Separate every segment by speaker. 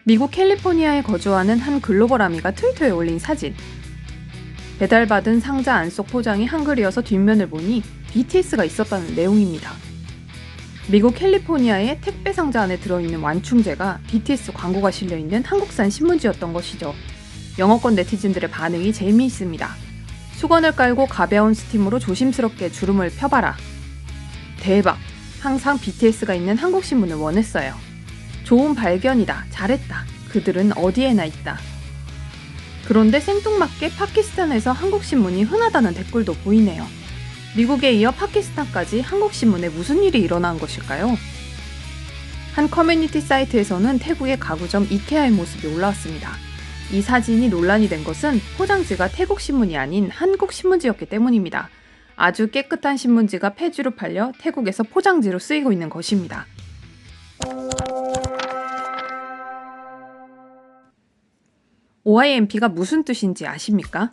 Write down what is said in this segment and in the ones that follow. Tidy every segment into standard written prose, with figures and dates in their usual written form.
Speaker 1: 미국 캘리포니아에 거주하는 한 글로벌 아미가 트위터에 올린 사진. 배달받은 상자 안속 포장이 한글이어서 뒷면을 보니 BTS가 있었다는 내용입니다. 미국 캘리포니아의 택배 상자 안에 들어있는 완충제가 BTS 광고가 실려있는 한국산 신문지였던 것이죠. 영어권 네티즌들의 반응이 재미있습니다. 수건을 깔고 가벼운 스팀으로 조심스럽게 주름을 펴봐라. 대박! 항상 BTS가 있는 한국 신문을 원했어요. 좋은 발견이다. 잘했다. 그들은 어디에나 있다. 그런데 생뚱맞게 파키스탄에서 한국 신문이 흔하다는 댓글도 보이네요. 미국에 이어 파키스탄까지 한국 신문에 무슨 일이 일어난 것일까요? 한 커뮤니티 사이트에서는 태국의 가구점 이케아의 모습이 올라왔습니다. 이 사진이 논란이 된 것은 포장지가 태국 신문이 아닌 한국 신문지였기 때문입니다. 아주 깨끗한 신문지가 폐지로 팔려 태국에서 포장지로 쓰이고 있는 것입니다. OIMP가 무슨 뜻인지 아십니까?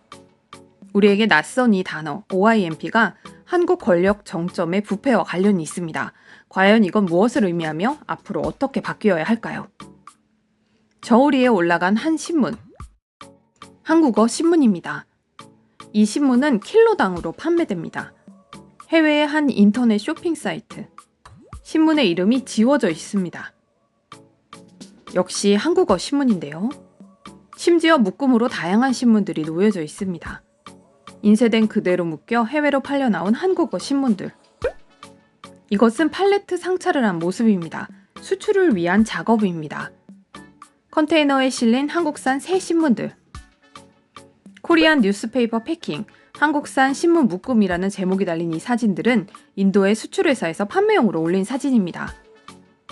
Speaker 1: 우리에게 낯선 이 단어 OIMP가 한국 권력 정점의 부패와 관련이 있습니다. 과연 이건 무엇을 의미하며 앞으로 어떻게 바뀌어야 할까요? 저울 위에 올라간 한 신문. 한국어 신문입니다. 이 신문은 킬로당으로 판매됩니다. 해외의 한 인터넷 쇼핑 사이트. 신문의 이름이 지워져 있습니다. 역시 한국어 신문인데요. 심지어 묶음으로 다양한 신문들이 놓여져 있습니다. 인쇄된 그대로 묶여 해외로 팔려 나온 한국어 신문들. 이것은 팔레트 상차를 한 모습입니다. 수출을 위한 작업입니다. 컨테이너에 실린 한국산 새 신문들. 코리안 뉴스페이퍼 패킹, 한국산 신문 묶음이라는 제목이 달린 이 사진들은 인도의 수출회사에서 판매용으로 올린 사진입니다.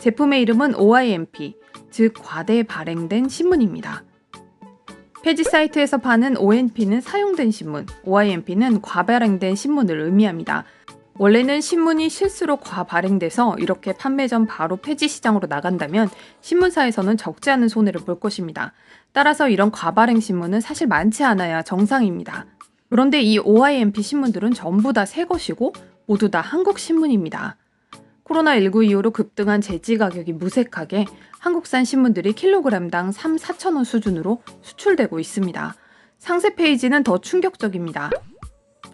Speaker 1: 제품의 이름은 OIMP, 즉 과대 발행된 신문입니다. 폐지 사이트에서 파는 ONP는 사용된 신문, OIMP는 과발행된 신문을 의미합니다. 원래는 신문이 실수로 과발행돼서 이렇게 판매 전 바로 폐지 시장으로 나간다면 신문사에서는 적지 않은 손해를 볼 것입니다. 따라서 이런 과발행 신문은 사실 많지 않아야 정상입니다. 그런데 이 OIMP 신문들은 전부 다 새 것이고 모두 다 한국 신문입니다. 코로나19 이후로 급등한 제지 가격이 무색하게 한국산 신문들이 킬로그램당 3,4,000원 수준으로 수출되고 있습니다. 상세 페이지는 더 충격적입니다.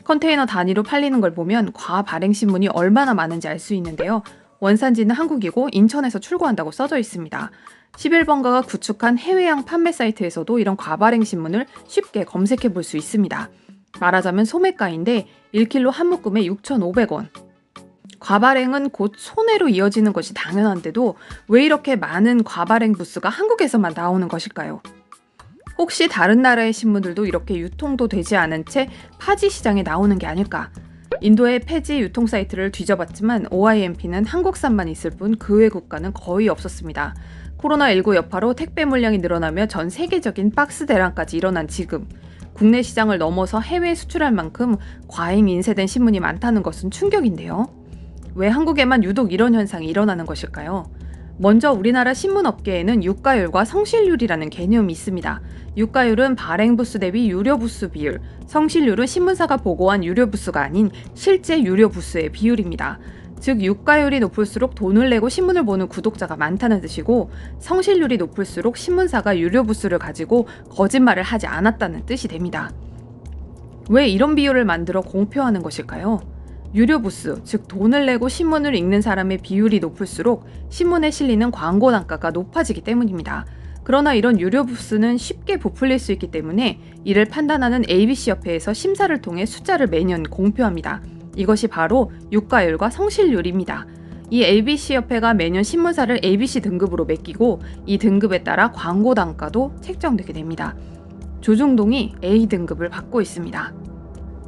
Speaker 1: 컨테이너 단위로 팔리는 걸 보면 과발행 신문이 얼마나 많은지 알 수 있는데요. 원산지는 한국이고 인천에서 출고한다고 써져 있습니다. 11번가가 구축한 해외양 판매 사이트에서도 이런 과발행 신문을 쉽게 검색해 볼 수 있습니다. 말하자면 소매가인데 1kg 한 묶음에 6,500원. 과발행은 곧 손해로 이어지는 것이 당연한데도 왜 이렇게 많은 과발행 부스가 한국에서만 나오는 것일까요? 혹시 다른 나라의 신문들도 이렇게 유통도 되지 않은 채 파지 시장에 나오는 게 아닐까? 인도의 폐지 유통 사이트를 뒤져봤지만 OIMP는 한국산만 있을 뿐 그 외 국가는 거의 없었습니다. 코로나19 여파로 택배 물량이 늘어나며 전 세계적인 박스 대란까지 일어난 지금, 국내 시장을 넘어서 해외에 수출할 만큼 과잉 인쇄된 신문이 많다는 것은 충격인데요. 왜 한국에만 유독 이런 현상이 일어나는 것일까요? 먼저 우리나라 신문업계에는 유가율과 성실률이라는 개념이 있습니다. 유가율은 발행 부수 대비 유료 부수 비율, 성실률은 신문사가 보고한 유료 부수가 아닌 실제 유료 부수의 비율입니다. 즉 유가율이 높을수록 돈을 내고 신문을 보는 구독자가 많다는 뜻이고 성실률이 높을수록 신문사가 유료 부수를 가지고 거짓말을 하지 않았다는 뜻이 됩니다. 왜 이런 비율을 만들어 공표하는 것일까요? 유료 부수, 즉 돈을 내고 신문을 읽는 사람의 비율이 높을수록 신문에 실리는 광고 단가가 높아지기 때문입니다. 그러나 이런 유료 부수는 쉽게 부풀릴 수 있기 때문에 이를 판단하는 ABC협회에서 심사를 통해 숫자를 매년 공표합니다. 이것이 바로 유가율과 성실률입니다. 이 ABC협회가 매년 신문사를 ABC 등급으로 매기고 이 등급에 따라 광고 단가도 책정되게 됩니다. 조중동이 A 등급을 받고 있습니다.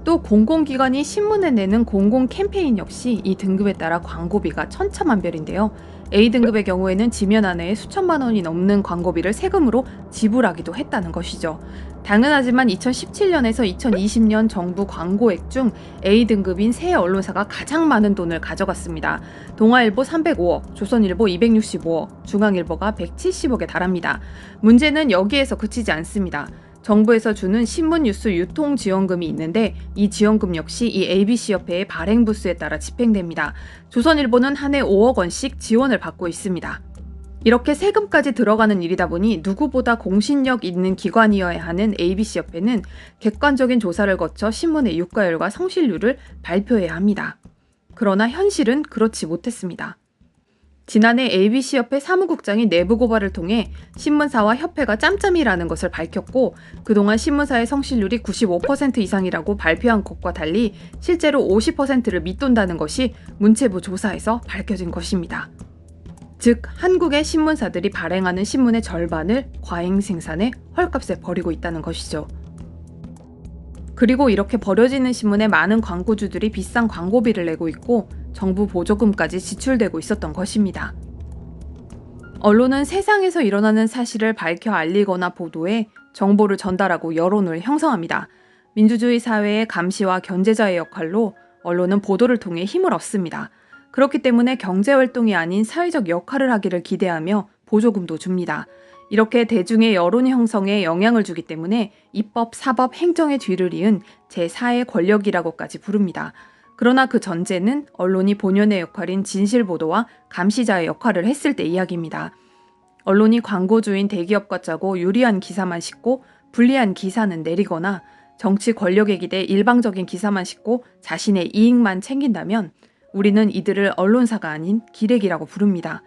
Speaker 1: 또 공공기관이 신문에 내는 공공 캠페인 역시 이 등급에 따라 광고비가 천차만별인데요. A등급의 경우에는 지면 안에 수천만 원이 넘는 광고비를 세금으로 지불하기도 했다는 것이죠. 당연하지만 2017년에서 2020년 정부 광고액 중 A등급인 세 언론사가 가장 많은 돈을 가져갔습니다. 동아일보 305억, 조선일보 265억, 중앙일보가 170억에 달합니다. 문제는 여기에서 그치지 않습니다. 정부에서 주는 신문 뉴스 유통 지원금이 있는데 이 지원금 역시 이 ABC협회의 발행 부수에 따라 집행됩니다. 조선일보는 한 해 5억 원씩 지원을 받고 있습니다. 이렇게 세금까지 들어가는 일이다 보니 누구보다 공신력 있는 기관이어야 하는 ABC협회는 객관적인 조사를 거쳐 신문의 유가율과 성실률을 발표해야 합니다. 그러나 현실은 그렇지 못했습니다. 지난해 ABC협회 사무국장이 내부 고발을 통해 신문사와 협회가 짬짬이라는 것을 밝혔고, 그동안 신문사의 성실률이 95% 이상이라고 발표한 것과 달리 실제로 50%를 밑돈다는 것이 문체부 조사에서 밝혀진 것입니다. 즉, 한국의 신문사들이 발행하는 신문의 절반을 과잉 생산해 헐값에 버리고 있다는 것이죠. 그리고 이렇게 버려지는 신문에 많은 광고주들이 비싼 광고비를 내고 있고 정부 보조금까지 지출되고 있었던 것입니다. 언론은 세상에서 일어나는 사실을 밝혀 알리거나 보도해 정보를 전달하고 여론을 형성합니다. 민주주의 사회의 감시와 견제자의 역할로 언론은 보도를 통해 힘을 얻습니다. 그렇기 때문에 경제활동이 아닌 사회적 역할을 하기를 기대하며 보조금도 줍니다. 이렇게 대중의 여론 형성에 영향을 주기 때문에 입법, 사법, 행정의 뒤를 이은 제4의 권력이라고까지 부릅니다. 그러나 그 전제는 언론이 본연의 역할인 진실보도와 감시자의 역할을 했을 때 이야기입니다. 언론이 광고주인 대기업과 짜고 유리한 기사만 싣고 불리한 기사는 내리거나 정치 권력에 기대 일방적인 기사만 싣고 자신의 이익만 챙긴다면 우리는 이들을 언론사가 아닌 기레기라고 부릅니다.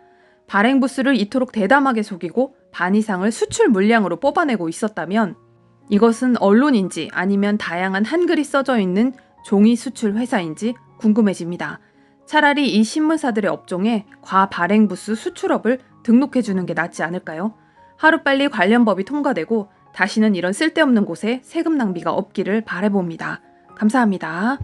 Speaker 1: 발행 부수를 이토록 대담하게 속이고 반 이상을 수출 물량으로 뽑아내고 있었다면 이것은 언론인지 아니면 다양한 한글이 써져 있는 종이 수출 회사인지 궁금해집니다. 차라리 이 신문사들의 업종에 과발행 부수 수출업을 등록해주는 게 낫지 않을까요? 하루빨리 관련 법이 통과되고 다시는 이런 쓸데없는 곳에 세금 낭비가 없기를 바라봅니다. 감사합니다.